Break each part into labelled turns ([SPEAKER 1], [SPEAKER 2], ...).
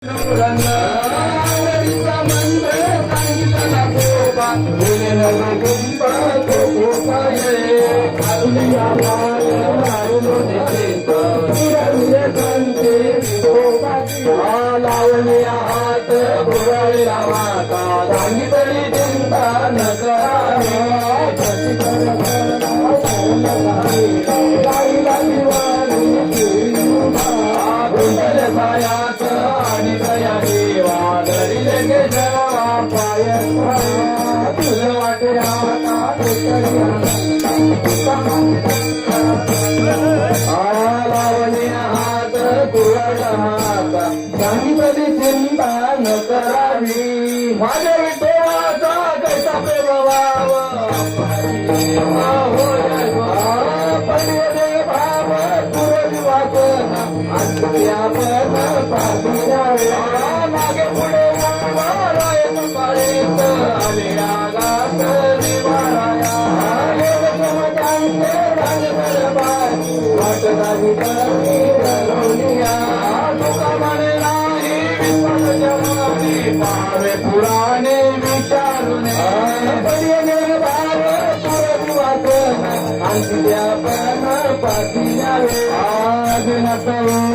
[SPEAKER 1] लावण्या हात गुरळला माता सांगितली चिंता न सायात आणि दया देवा धरिले केशवा पाय तुझं वाटे लावण्या हात गुरळला माता सांगितली चिंता न करावी माझ्या विठोबाचा कैसा प्रेम व्हावा पडले भाव तुरंत वाचना आपण मागे पुढे पर्यंत आले आगात निवाराया पावे पुराणे विचारुने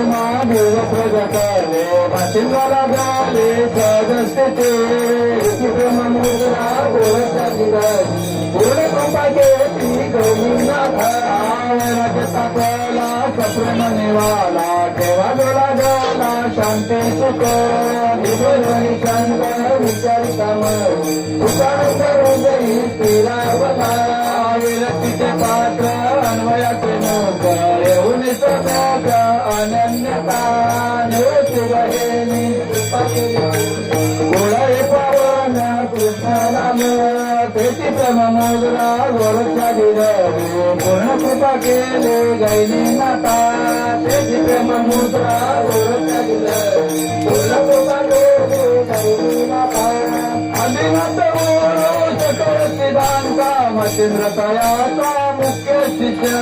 [SPEAKER 1] महादेव प्रगटले वाशिंगाला झाले सदस्यते पूर्ण कृपा केली गौरीनाथाला सप्रेम निवाला केव्हा डोला झाला शांती सुख शंकर विचारिता हृदयी स्थिरावला विरक्तीचे पात्र अन्वयाचे नोक येऊन स्वतःच अनन्यता निवृत्ती गोळाई पावन कृष्ण नाम तेची प्रेम मोजला गोरक्षा दिले पूर्ण कृपा केले गैनी नाता तेची प्रेम मुद्रा गोरक्षा दिले पूर्ण कृपा केले गैनी नाता आदिनाथ गुरु सकळ सिद्धांता मच्छिंद्र तयाचा मुख्य शिष्य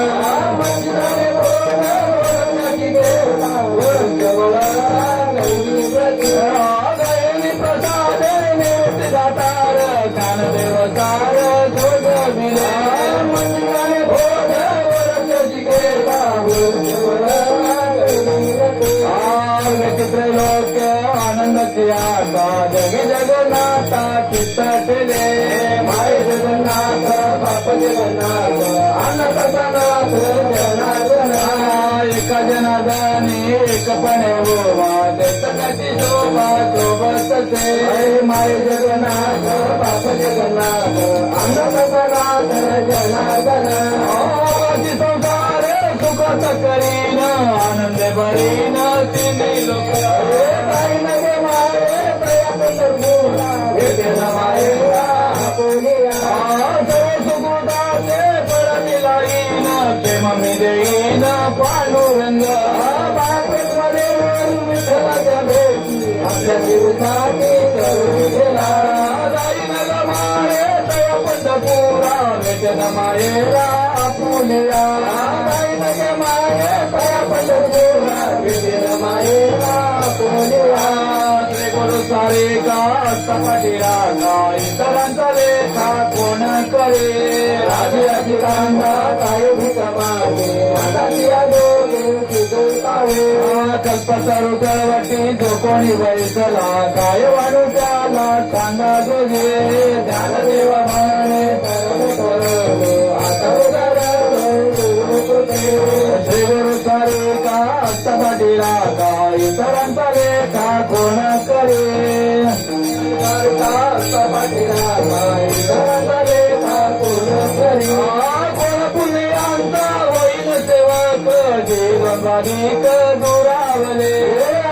[SPEAKER 1] दातार ज्ञानदेव सार जोग मिला मंदिराने भोग चित्र लोक आनंदाची आशा जग जगन्नाथा चित्त ठेले माय जगन्नाथ बाप जगन्नाथ अनंतनाथ जनार्दन एका जनार्दनी एकपणे गोवा देशकाची शोभा शोभतसे माय जगन्नाथ बाप जगन्नाथ अनंतनाथ जनार्दन संसार सुखात करीन आनंद बरीन तिन्ही लोक मी देईन पांडुरंग आपल्या दिवसाची करुणेला जाईन माये तया पंढरपुरा वेचन मायेला आपुल्या जाईन माये तया पंढरपुरा वेचन मायेला आपुल्या श्री गुरु सारे का सपाटीला का इतरांचा लेखा कोण करे राजे अधिकांना काय भिका मागे मनाच्या दोघे चितुकावे कल्पतरू कळवटी जो कोणी बैसला काय वाढू त्याला सांगा तुझे ज्ञानदेव म्हणे श्री गुरु सारे का सपाटीला का इतरांचा लेखा कोण करे सपाटीला का इतरांचा लेखा कोण करे कोण पुण्यांचा होईन सेवक जीवनाधिक दुरावले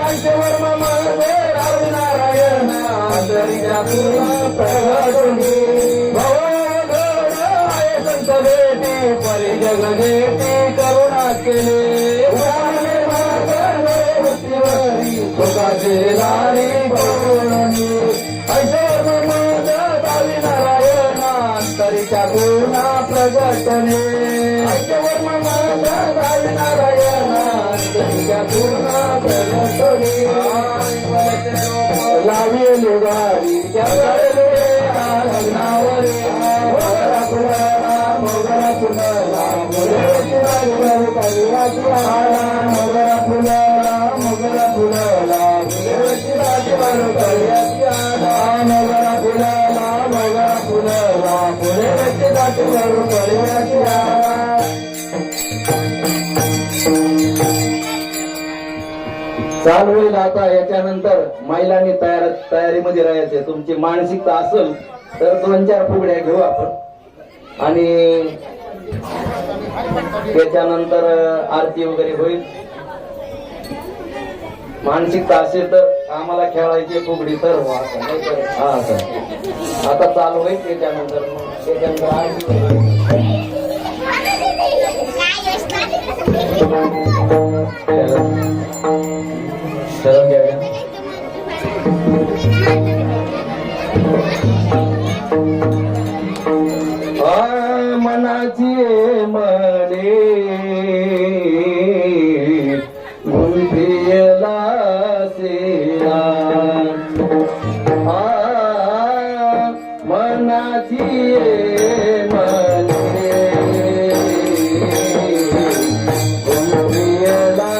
[SPEAKER 1] अंशवर्म मध्ये राव नारायण आदरीच्या प्रगटुनी भवगड आहे संत भेटी परिजग भेटी करुणा केले सुखाचे दारी पौर्णी ऐश्वर्म दावी नारायण अंतरीच्या पूर्णा प्रगटने ऐश्वर्म दावी नारायण अंतरीच्या पूर्णा प्रगटने लावेले गाडी त्या गडले लग्नावरे मोगरा फुलला मोगरा फुलला मोगऱ्याची बाजू करियाची आला मोगरा फुलला मोगरा फुलला मोगऱ्याची बाजू करियाची आला मोगरा फुलला मोगरा फुलला मोगऱ्याची बाजू करियाची आला. चालू होईल आता. याच्यानंतर महिलांनी तयारीमध्ये राहायचे. तुमची मानसिकता असेल तर 2-4 फुगड्या घेऊ आपण आणि त्याच्यानंतर आरती वगैरे होईल. मानसिकता असेल तर आम्हाला खेळायची फुगडी तर हा सर आता चालू होईल. त्याच्यानंतर आरती शरण घ्या. मनाची मने गुंफियला सेना मनाची मने गुंफियला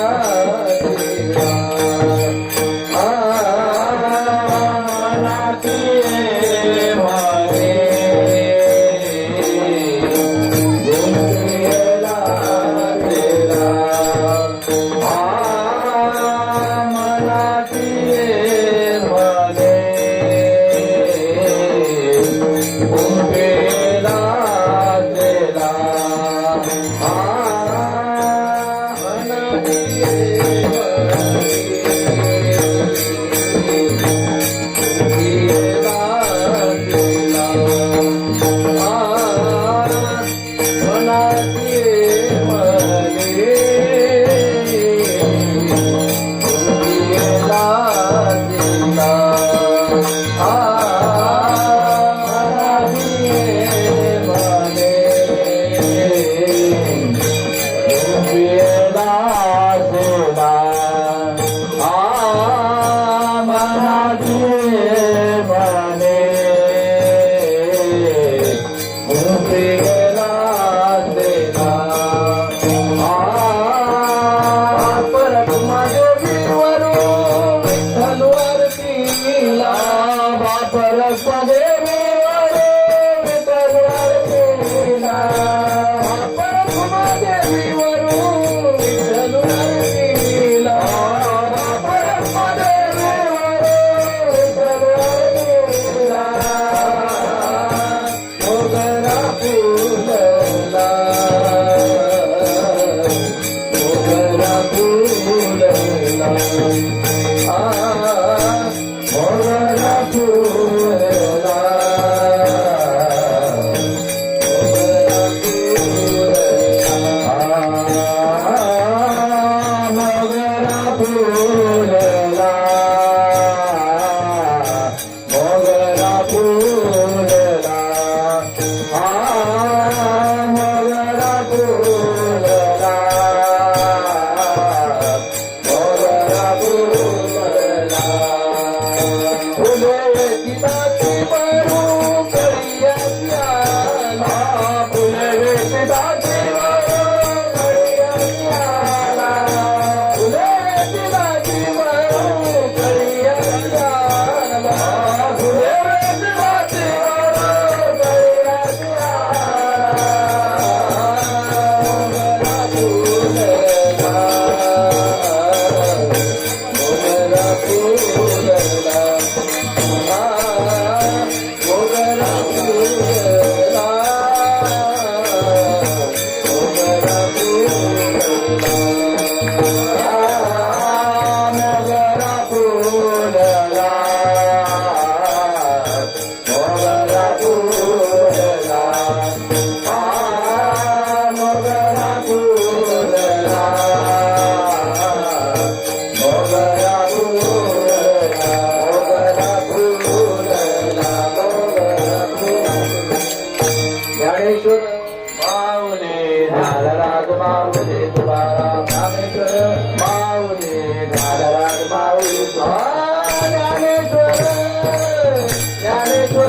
[SPEAKER 1] ज्ञानेश्वर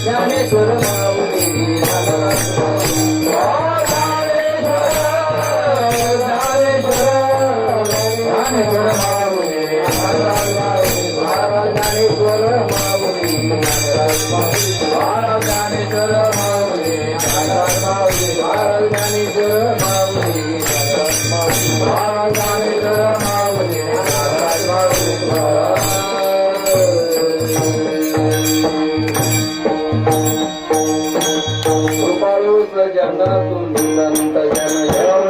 [SPEAKER 1] ज्ञानेश्वर माऊली ज्ञानेश्वर माऊली ज्ञानेश्वर माऊली ज्ञानेश्वर माऊली ज्ञानेश्वर माऊली जनातून दंत जन जन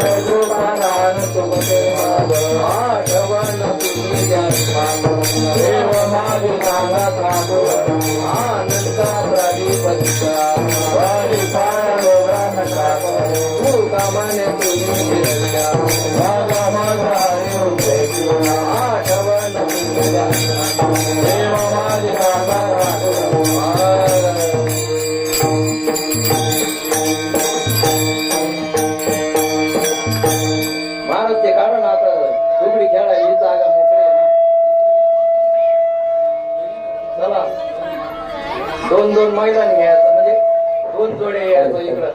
[SPEAKER 1] तुमचे आठवण तुम्ही देव माझी सांगा साधू आनंद प्रदीपतिका वारी पाय लोगा नका तू कामाने तुम्ही फिरल्या माझा माझा आठवण तुम्ही देव माझी सांगा कारण आता सुगडी खेळा ही जागा मोकळी आहे ना. चला दोन दोन मैदान घ्यायचं म्हणजे दोन जोडे यायचं इकडं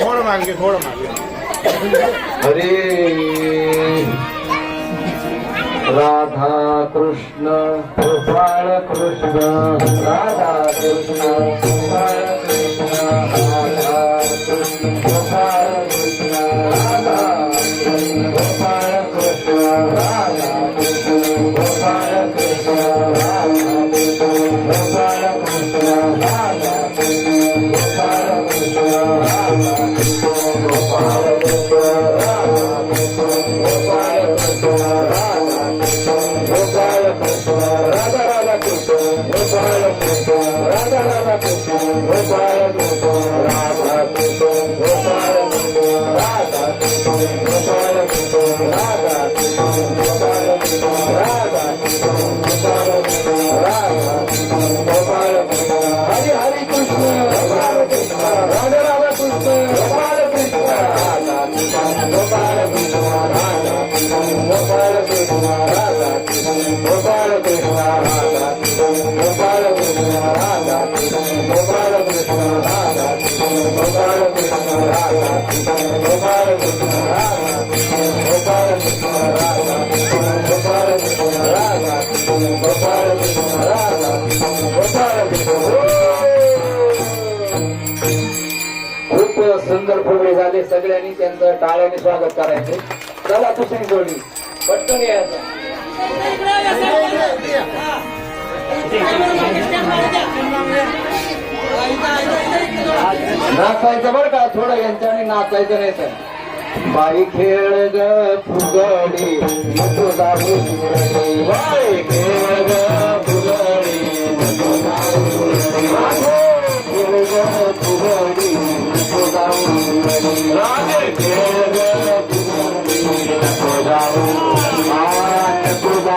[SPEAKER 2] थोडं मागे
[SPEAKER 1] हरे राधा कृष्ण गोपाळ कृष्ण राधा कृष्ण गोपाळ कृष्ण राधा कृष्ण गोपाळ कृष्ण राधा कृष्ण गोपाळ कृष्ण राधा कृष्ण गोपाळ कृष्ण राधा कृष्ण गोपाळ कृष्ण राधा कृष्ण गोपाळ कृष्ण राधा कृष्ण गोपाळ कृष्ण राधा कृष्ण गोपाळ कृष्ण राधा गोपाळ कृष्ण राधा राधा कृष्ण गोपाळ कृष्ण राधा राधा कृष्ण गोपाळ कृष्ण राधा कृष्ण गोपाळ कृष्ण राधा कृष्ण गोपाळ कृष्ण राधा कृष्ण गोपाळ कृष्ण राधा कृष्ण गोपाळ कृष्ण राधा कृष्ण गोपाळ कृष्ण हरे हरे कृष्ण गोपाळ कृष्ण राधा राधा कृष्ण गोपाळ कृष्ण राधा कृष्ण गोपाळ कृष्ण राधा कृष्ण गोपाळ कृष्ण राधा गोपाळ कृष्ण राधा गोपाळ कृष्ण राधा गोपाळ कृष्ण राधा गोपाळ कृष्ण राधा गोपाळ कृष्ण राधा गोपाळ कृष्ण राधा गोपाळ कृष्ण राधा गोपाळ कृष्ण राधा गोपाळ कृष्ण. खूप सुंदर फुगडे झाले. सगळ्यांनी त्यांचं टाळ्याने स्वागत करायचे. चला दुसरी जोडी पटकन यायचं. नाचायचं बरं का थोडं यांच्याने नाचायचं नाही तर बाई खेळ ग फुगडी तुझा फुगडी बाई खेळ ग फुगडी तुझा फुगडी खेळ ग फुगडी तुझा फुगडी राजे खेळ ग फुगडी तुझा तुझा फुगडी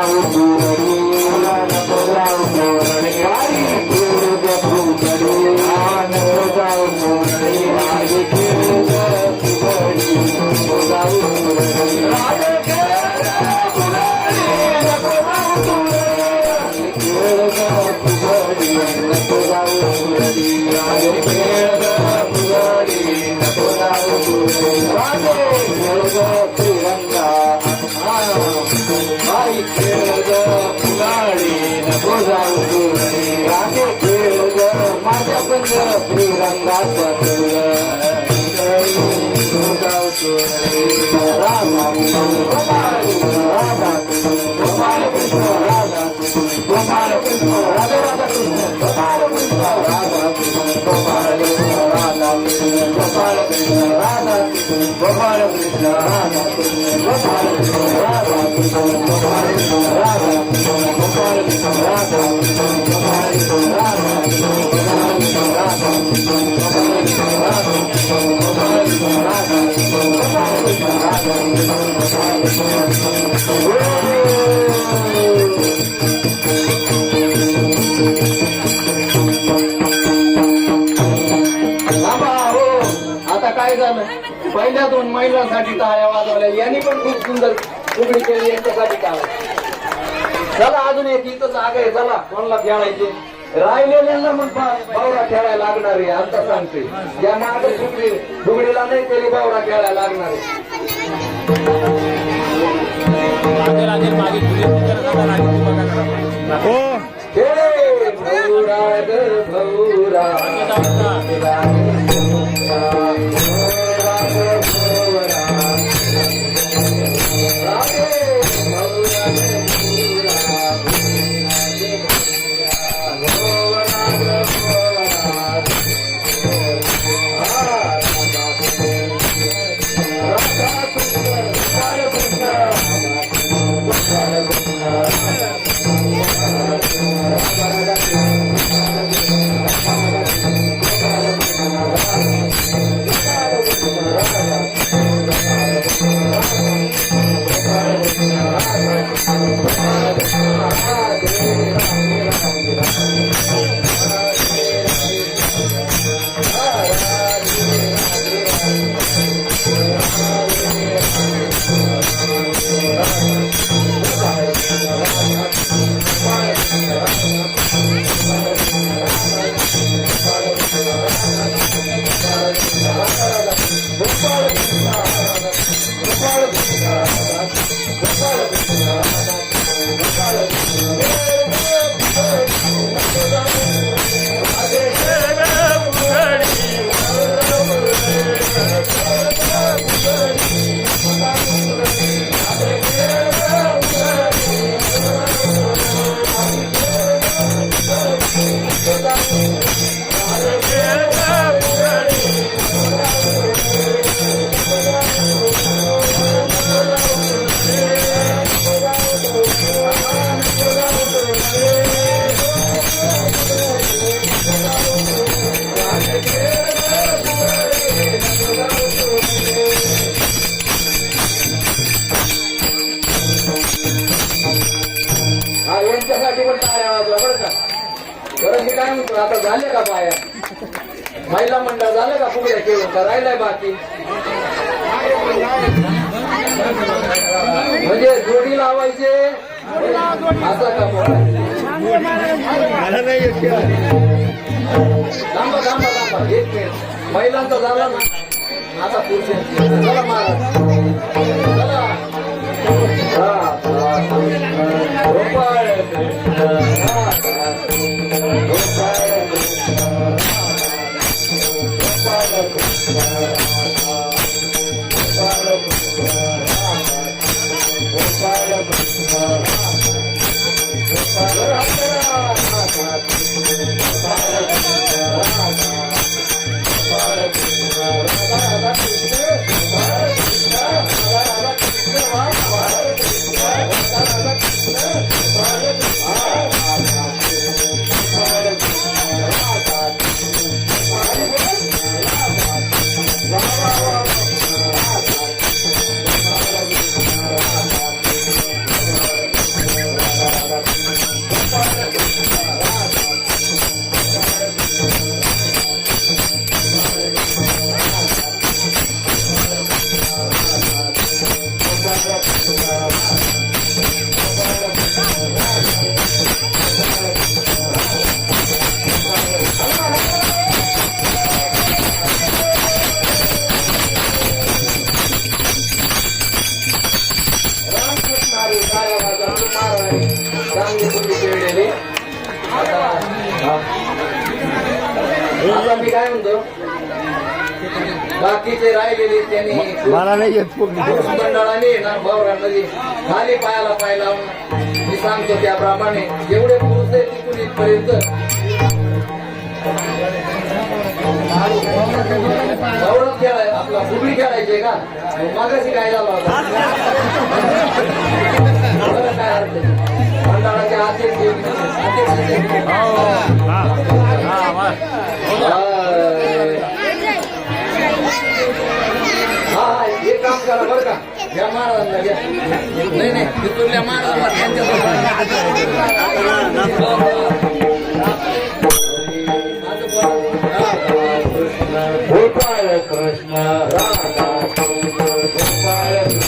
[SPEAKER 1] पहिल्या दोन महिलांसाठी टाळ्या वाजवल्या यांनी पण खूप सुंदर फुगडी केली यांच्यासाठी काय चला अजून एक इथं जागा आहे चला कोणाला खेळायचे राहिलेल्यांना मग बावडा खेळायला लागणार आहे आता सांगते ज्या माग फुगडीला नाही केली बावडा खेळायला लागणार आहे आता झाले का बाया महिला मंडळ झालं का फुगड्या खेळून का राहिलाय बाकी म्हणजे जोडी लावायचे असं का थांबा थांबा थांबा एक मिनिट महिलांचा झाला ना आता पुरुषांची चला महाराज चला मी काय म्हणतो बाकीचे राहिलेले त्यांनी मला नाही येत मंडळाने ना भावरांमध्ये खाली पायाला पाय लावून मी सांगतो त्याप्रमाणे जेवढे पुरुष आहे तिथून इथपर्यंत गौरव खेळाय आपला फुगडी खेळायचे का मागाशी काय झालं होता काय अर्थ मंडळाचे अध्यक्ष हा हे काम करा बरं का घ्या महाराजांना घ्या नाही नाही तिथूनल्या महाराजांना गोपाळ कृष्ण राधा गोपाळ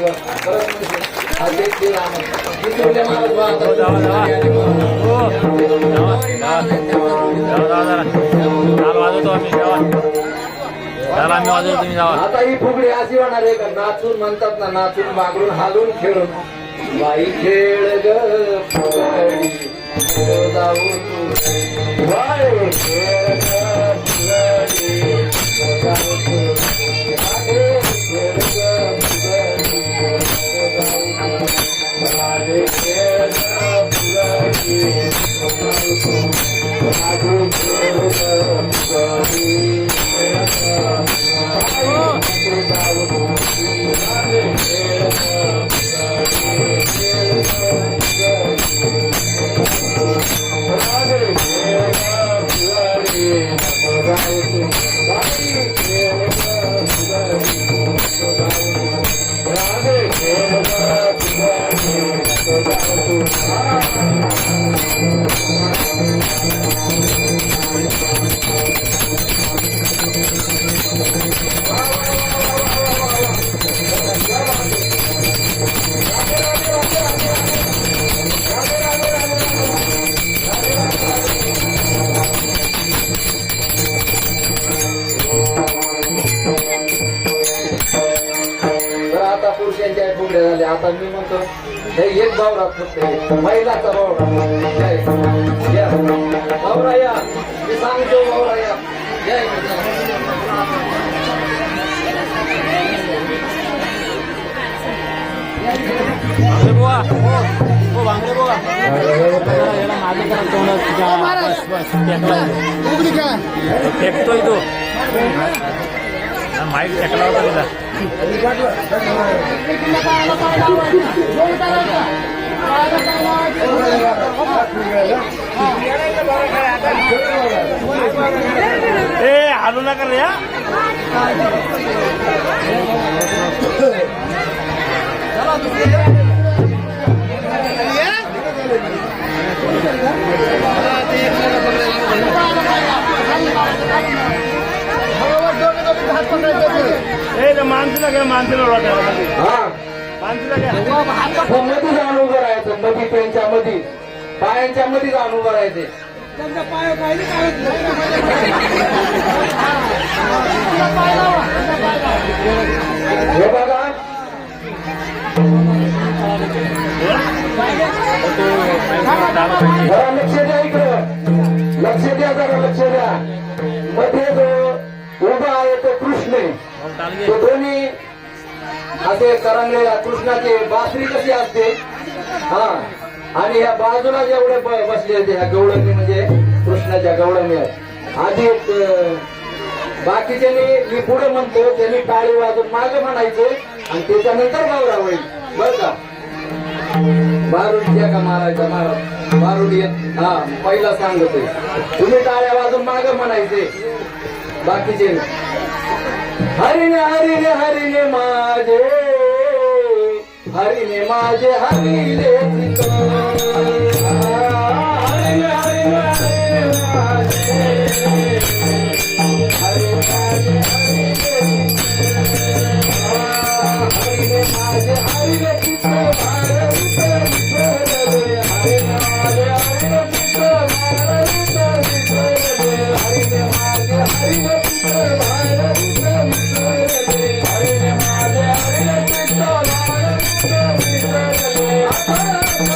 [SPEAKER 1] परत म्हणते, हा ते आम्हाला. विसरले महाराज बा आता. आता ही फुगडी अशी होणार आहे का नाचून म्हणतात ना, नाचून मागून हालून खेळून. बाई खेळ ग फुगडी जाऊ तू, बाई खेळ ग फुगडी जाऊ तू, बाई खेळ ग फुगडी जाऊ तू, बाई खेळ ग फुगडी जाऊ तू, बाई खेळ ग फुगडी पुरुषांच्या फुगड्या झाल्या. आता मी म्हणतो हे एक बावरा फक्त महिलाचा बावरा बावरा या, मी सांगतो बावरा या.
[SPEAKER 2] फेकतोय तो माईक फेकला होता. ए हालू नका रे. माणसाला काय माणसाला
[SPEAKER 1] मध्ये जाऊन उभं राहायचं, मध्ये त्यांच्या मध्ये पायांच्या मध्ये जाऊन उभं राहायचे. हे बघा जरा लक्ष द्या, इकडं लक्ष द्या, जरा लक्ष द्या. मध्ये जो उभा आहे तो कृष्ण आहे. तो दोन्ही असे करंगळे कृष्णाची बासरी कशी असते, हा, आणि ह्या बाजूला जेवढे बसले होते ह्या गवळणी म्हणजे कृष्णाच्या गवळणी आहेत. आधी बाकीच्यानी मी पुढे म्हणतो त्यांनी टाळी वाजून मागे म्हणायचे आणि त्याच्यानंतर गौरा होईल बर का. बारुडी का मारायचा महाराज बारुडी हा पहिला सांगतोय. तुम्ही टाळ्या वाजून मागे म्हणायचे बाकीचे. हरिने हरिने हरिने माझे हरिने माझे हरिले हरिने हरिने हरिने माझे हरिने माझे हरिने माझे हरिले चित्त भारत हरिने माझे हरिले चित्त भारत हरिने माझे हरिले चित्त भारत हरिने माझे हरिले चित्त भारत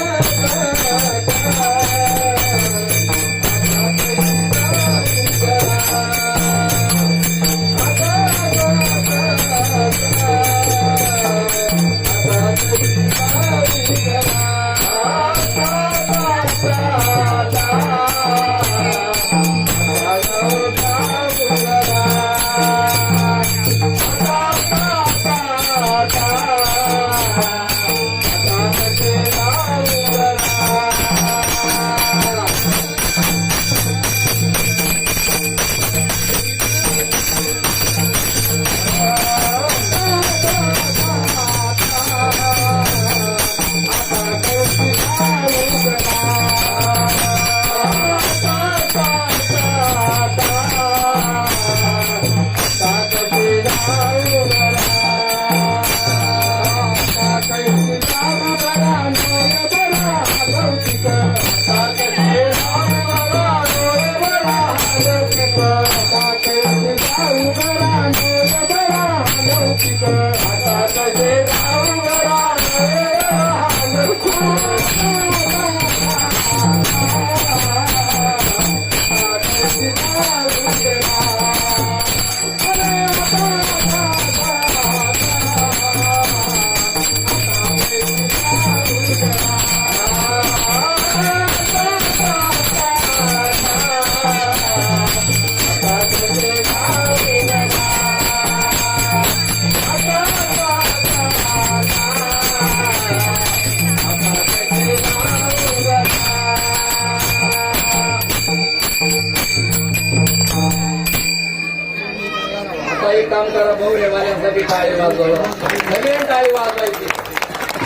[SPEAKER 1] आता एक काम करा, भोवरेवाल्यांसाठी टाळी वाजवा, सगळे टाळी वाजवायची.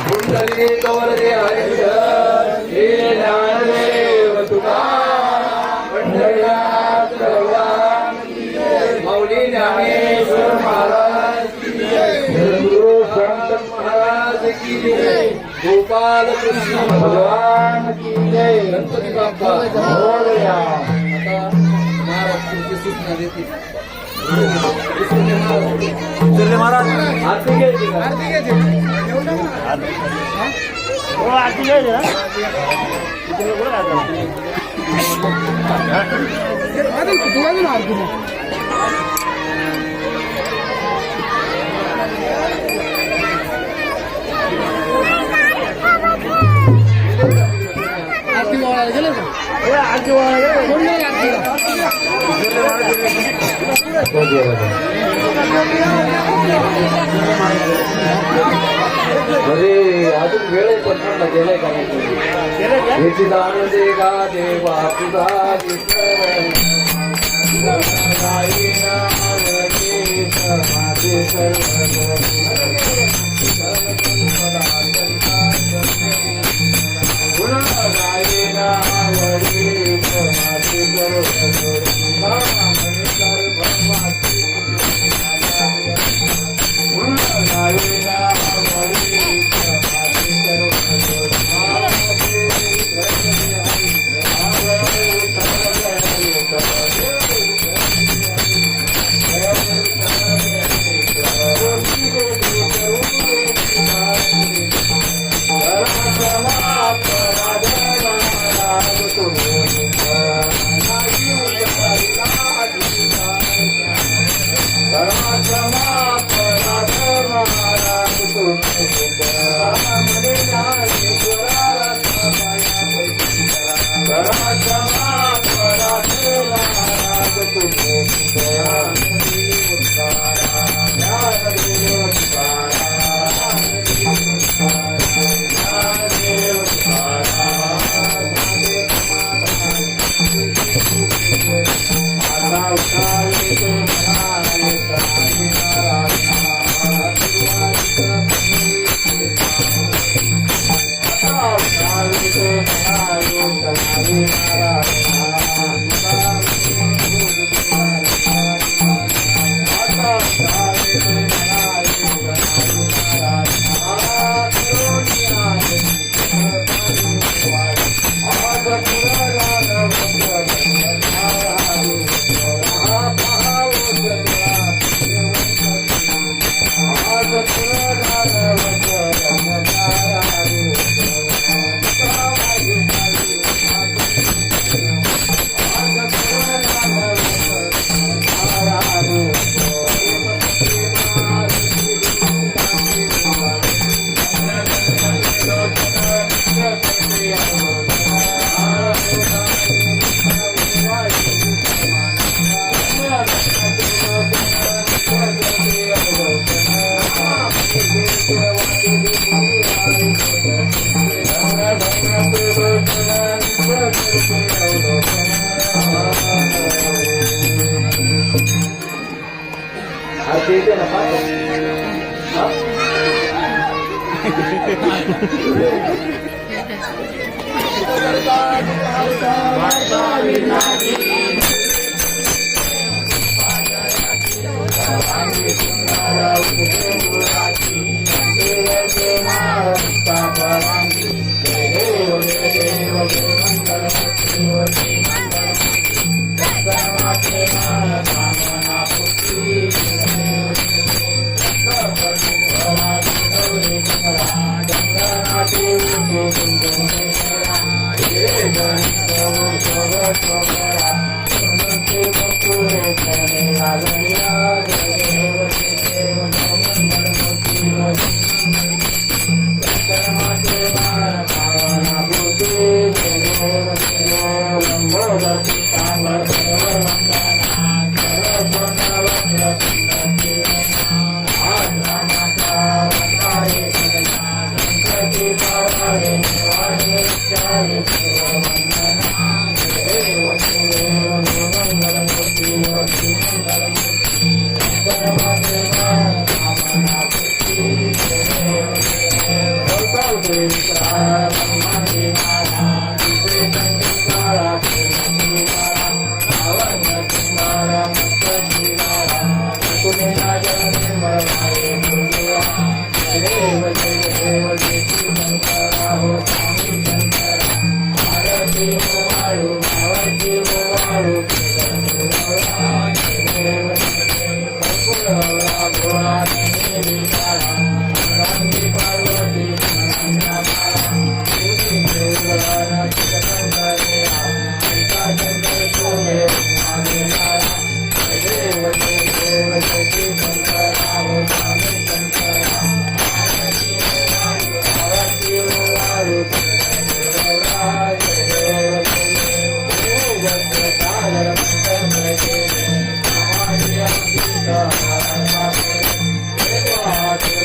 [SPEAKER 1] कुंडली कवर दे हरिहर, हे ज्ञानदेव तुका पंढरनाथ भगवान की जय. माऊली ज्ञानेश्वर महाराज की जय. गुरु संत महाराज की जय. गोपाल कृष्ण भगवान की जय. गणपती बाप्पा मोरया. आता महाराष्ट्राची सूचना देते.
[SPEAKER 2] महाराज
[SPEAKER 1] आरती घ्यायची का?
[SPEAKER 2] हो आरती घ्यायची ना किती लोक
[SPEAKER 3] आरती वाळायला गेलं का?
[SPEAKER 2] आरती वाळायला
[SPEAKER 3] कोण नाही आरतीला?
[SPEAKER 1] अरे अजून वेळ आहे, पण म्हणलं गेलंय का नाही? याची दान दे गा देवा तुझा विसरण. माझे आरती येते ना पाहतो.
[SPEAKER 3] Thank you.
[SPEAKER 1] Hare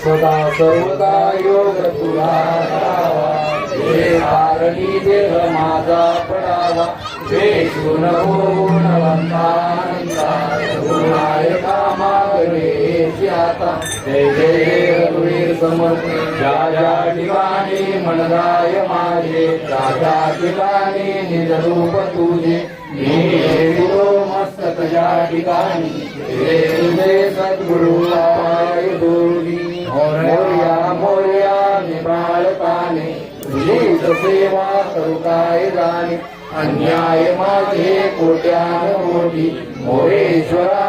[SPEAKER 1] सदा सर्वदा योग तुला करावा, हे कारणी देह माझा पडावा, वेशून होऊन वंदानंदा गुणायका मागणे आता जय जय रघुवीर समर्थ. ज्या ज्या ठिकाणी मनराय माझे, त्या त्या ठिकाणी निज रूप तुझे, मी ठेवितो मस्तक ज्या ठिकाणी, हे तुझे सद्गुरु पाय दोरी. मोर्या मोर्या निबाळताने तुझीच सेवा करू काय जाणे, अन्याय माझे कोट्यान कोटी, मोरेश्वरा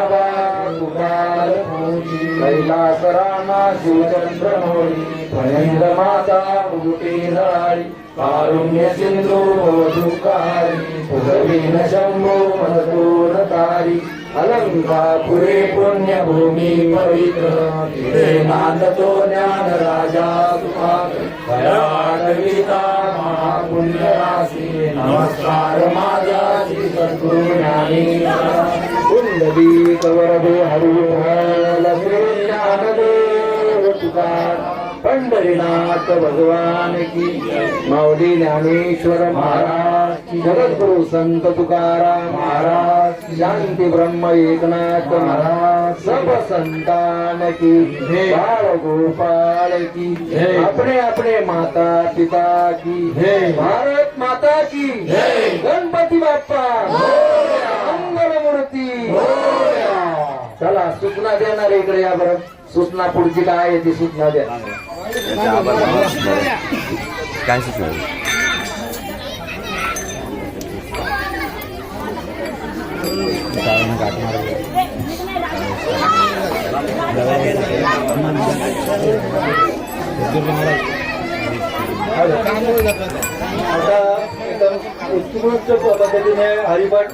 [SPEAKER 1] तुकार मोठी. कैलास रामा शिवचंद्र मोरी, फणेंद्र माता उलटे जळाळी, कारुण्य सिंधू दुःखारी, उगवीन शंभो मनतोन तारी. अलंकापुरे पुण्यभूमी पवित्र, तिथे नांदतो ज्ञान राजा सुपात्र. भयाटविता महापुण्य राशी, नमस्कार माझा श्री सद्गुरु ज्ञानेश्वरा. कुंडली कवरदे हरिहर श्री ज्ञानदेव तुकार. पंढरीनाथ भगवान की, माऊली ज्ञानेश्वर महाराज की, जगद्गुरु संत तुकाराम महाराज, शांती ब्रह्म एकनाथ महाराज, सब संतान की, बाळ गोपाळ की, अपने अपने माता पिता की, भारत माता की, गणपती बाप्पा मंगल मूर्ती. चला सूचना देणार इकडे या बरं. सूचना पुढची काय आहे ती सूचना द्या.
[SPEAKER 4] काय सूचना?
[SPEAKER 1] आता उत्कृष्ट पद्धतीने हरिभट